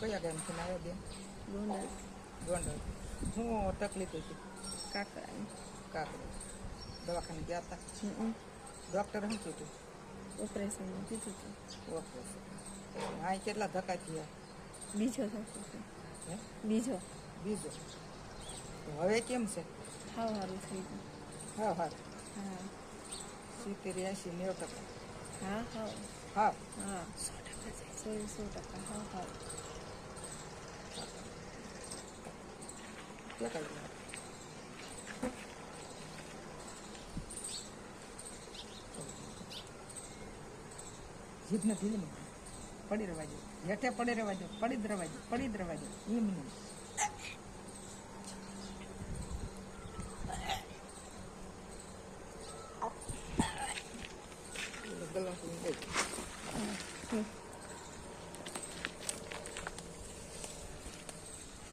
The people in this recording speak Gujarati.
કયા ગામથી આવ્યો બેન? ગોંડલ. ગોંડલ. શું તકલીફ હતી? કાકરાની. કાકડે દવાખાને ગયા હતા? ડૉક્ટર શું કીધું? ઓપરેશનનું કીધું હતું. ઓપરેશન. હા, કેટલા ધક્કા થયા? બીજો ધક્કો છે. હે? બીજો. બીજો. તો હવે કેમ છે? હાવ સારું થઈ ગયું. હા હા. હા 70-80-90%. હા હાવ. હા. હા 100% હાવ હાવ. ક્યાં કાંઈ જીભને ઢીલી પડી રહેવા દો, હેઠે પડી રહેવા દો, પડી જ રહેવા દો, પડી જ રહેવા દો, એમ નહીં. ગલાસ